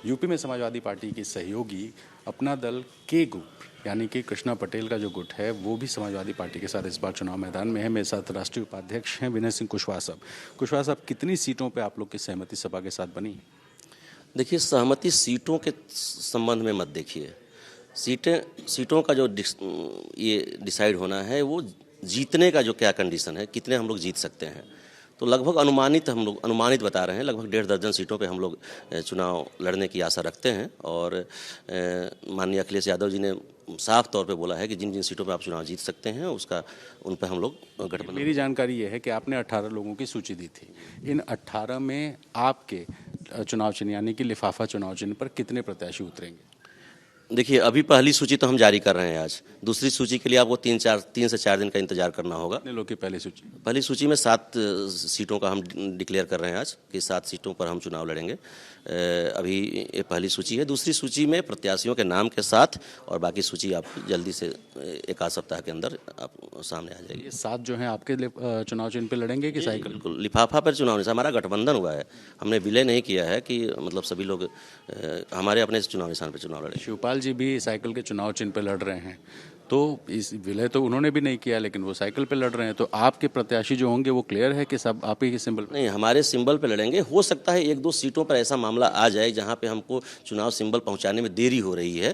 UP में Samajwadi party की सहयोगी अपना दल के ग्रुप यानी कि कृष्णा पटेल का जो गुट है वो भी समाजवादी पार्टी के साथ इस बार चुनाव मैदान में है। मेरे साथ राष्ट्रीय उपाध्यक्ष हैं विनय सिंह कुशवाहा साहब। कुशवाहा साहब, कितनी सीटों पे आप लोग की सहमति सपा के साथ बनी? देखिए, सहमति सीटों के संबंध में मत देखिए। सीटों का जो ये डिसाइड होना है वो जीतने का जो क्या कंडीशन है, कितने हम लोग जीत सकते हैं। तो लगभग अनुमानित बता रहे हैं, लगभग 1.5 दर्जन सीटों पे हम लोग चुनाव लड़ने की आशा रखते हैं। और माननीय अखिलेश यादव जी ने साफ तौर पे बोला है कि जिन जिन सीटों पे आप चुनाव जीत सकते हैं उन पर हम लोग गठबंधन। मेरी जानकारी ये है कि आपने 18 लोगों की सूची दी थी। इन 18 में आपके चुनाव चिन्ह यानी कि लिफाफा चुनाव चिन्ह पर कितने प्रत्याशी उतरेंगे? देखिए, अभी पहली सूची तो हम जारी कर रहे हैं आज। दूसरी सूची के लिए आपको 3 से 4 दिन का इंतजार करना होगा। कितने लोग की पहली सूची? पहली सूची में 7 सीटों का हम डिक्लेयर कर रहे हैं आज कि 7 सीटों पर हम चुनाव लड़ेंगे। अभी ये पहली सूची है। दूसरी सूची में प्रत्याशियों के नाम के साथ और बाकी सूची आप जल्दी से एक आध सप्ताह के अंदर आप सामने आ जाएगी। ये 7 जो हैं आपके चुनाव चिन्ह पे लड़ेंगे कि साइकिल? बिल्कुल, लिफाफा पर चुनाव निशान। हमारा गठबंधन हुआ है, हमने विलय नहीं किया है कि मतलब सभी लोग हमारे अपने चुनाव निशान पर चुनाव लड़ेंगे। शिवपाल जी भी साइकिल के चुनाव चिन्ह पे लड़ रहे हैं, तो इस विलय तो उन्होंने भी नहीं किया लेकिन वो साइकिल पे लड़ रहे हैं। तो आपके प्रत्याशी जो होंगे वो क्लियर है कि सब आप ही के सिंबल? नहीं, हमारे सिंबल पे लड़ेंगे। हो सकता है 1-2 सीटों पर ऐसा मामला आ जाए जहां पे हमको चुनाव सिंबल पहुंचाने में देरी हो रही है,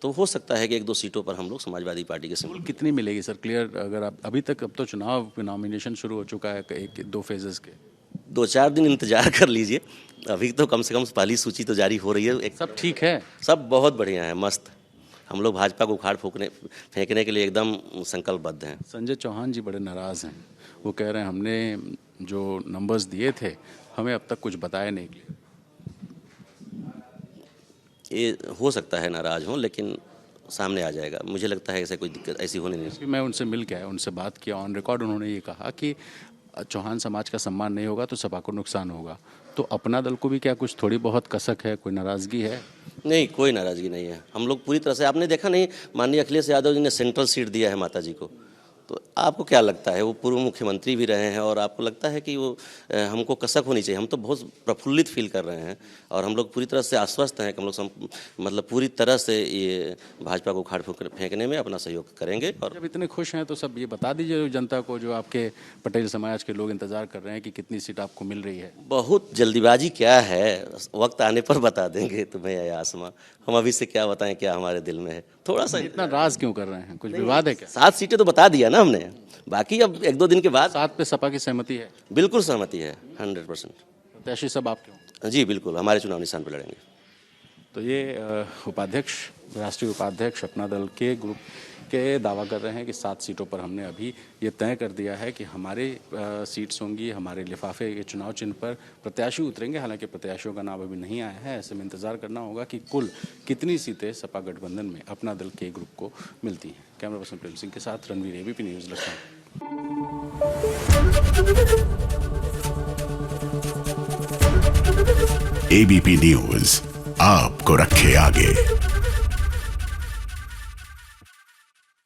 तो हो सकता है कि 1-2 सीटों पर हम लोग समाजवादी पार्टी के सिंबल। कितनी मिलेगी सर क्लियर? अगर आप अभी तक, अब तो चुनाव नॉमिनेशन शुरू हो चुका है 1-2 फेजेस के। 2-4 दिन इंतजार कर लीजिए। अभी तो कम से कम पहली सूची तो जारी हो रही है। सब ठीक है? सब बहुत बढ़िया है, मस्त। हम लोग भाजपा को उखाड़ फेंकने के लिए एकदम संकल्पबद्ध हैं। संजय चौहान जी बड़े नाराज़ हैं। वो कह रहे हैं हमने जो नंबर्स दिए थे हमें अब तक कुछ बताया नहीं। ये हो सकता है नाराज़ हों, लेकिन सामने आ जाएगा। मुझे लगता है ऐसे कोई दिक्कत ऐसी होने नहीं। मैं उनसे मिल के आया, उनसे बात किया, ऑन रिकॉर्ड उन्होंने ये कहा कि चौहान समाज का सम्मान नहीं होगा तो सपा को नुकसान होगा। तो अपना दल को भी क्या कुछ थोड़ी बहुत कसक है, कोई नाराज़गी है? नहीं, कोई नाराज़गी नहीं है। हम लोग पूरी तरह से, आपने देखा नहीं, माननीय अखिलेश यादव जी ने सेंट्रल सीट दिया है माता जी को। तो आपको क्या लगता है, वो पूर्व मुख्यमंत्री भी रहे हैं और आपको लगता है कि वो हमको कसक होनी चाहिए? हम तो बहुत प्रफुल्लित फील कर रहे हैं और हम लोग पूरी तरह से आश्वस्त हैं कि हम लोग मतलब पूरी तरह से ये भाजपा को उखाड़ फेंकने में अपना सहयोग करेंगे। और जब इतने खुश हैं तो सब ये बता दीजिए जनता को, जो आपके पटेल समाज के लोग इंतजार कर रहे हैं कि कितनी सीट आपको मिल रही है। बहुत जल्दीबाजी क्या है, वक्त आने पर बता देंगे तुम्हें या आसमां। हम अभी से क्या बताएं क्या हमारे दिल में है। थोड़ा सा इतना राज क्यों कर रहे हैं? कुछ विवाद है क्या? 7 सीटें तो बता दिया ना हमने, बाकी अब 1-2 दिन के बाद। 7 पे सपा की सहमति है? बिल्कुल सहमति है, 100%। प्रत्याशी सब आपके हों? जी बिल्कुल, हमारे चुनाव निशान पर लड़ेंगे। तो ये उपाध्यक्ष, राष्ट्रीय उपाध्यक्ष अपना दल के ग्रुप के दावा कर रहे हैं कि 7 सीटों पर हमने अभी ये तय कर दिया है कि हमारे सीट्स होंगी, हमारे लिफाफे के चुनाव चिन्ह पर प्रत्याशी उतरेंगे। हालांकि प्रत्याशियों का नाम अभी नहीं आया है, ऐसे में इंतजार करना होगा कि कुल कितनी सीटें सपा गठबंधन में अपना दल के ग्रुप को मिलती हैं। कैमरा पर्सन प्रेम सिंह के साथ Ranveer, ABP news, Lucknow. ABP news आपको रखे आगे।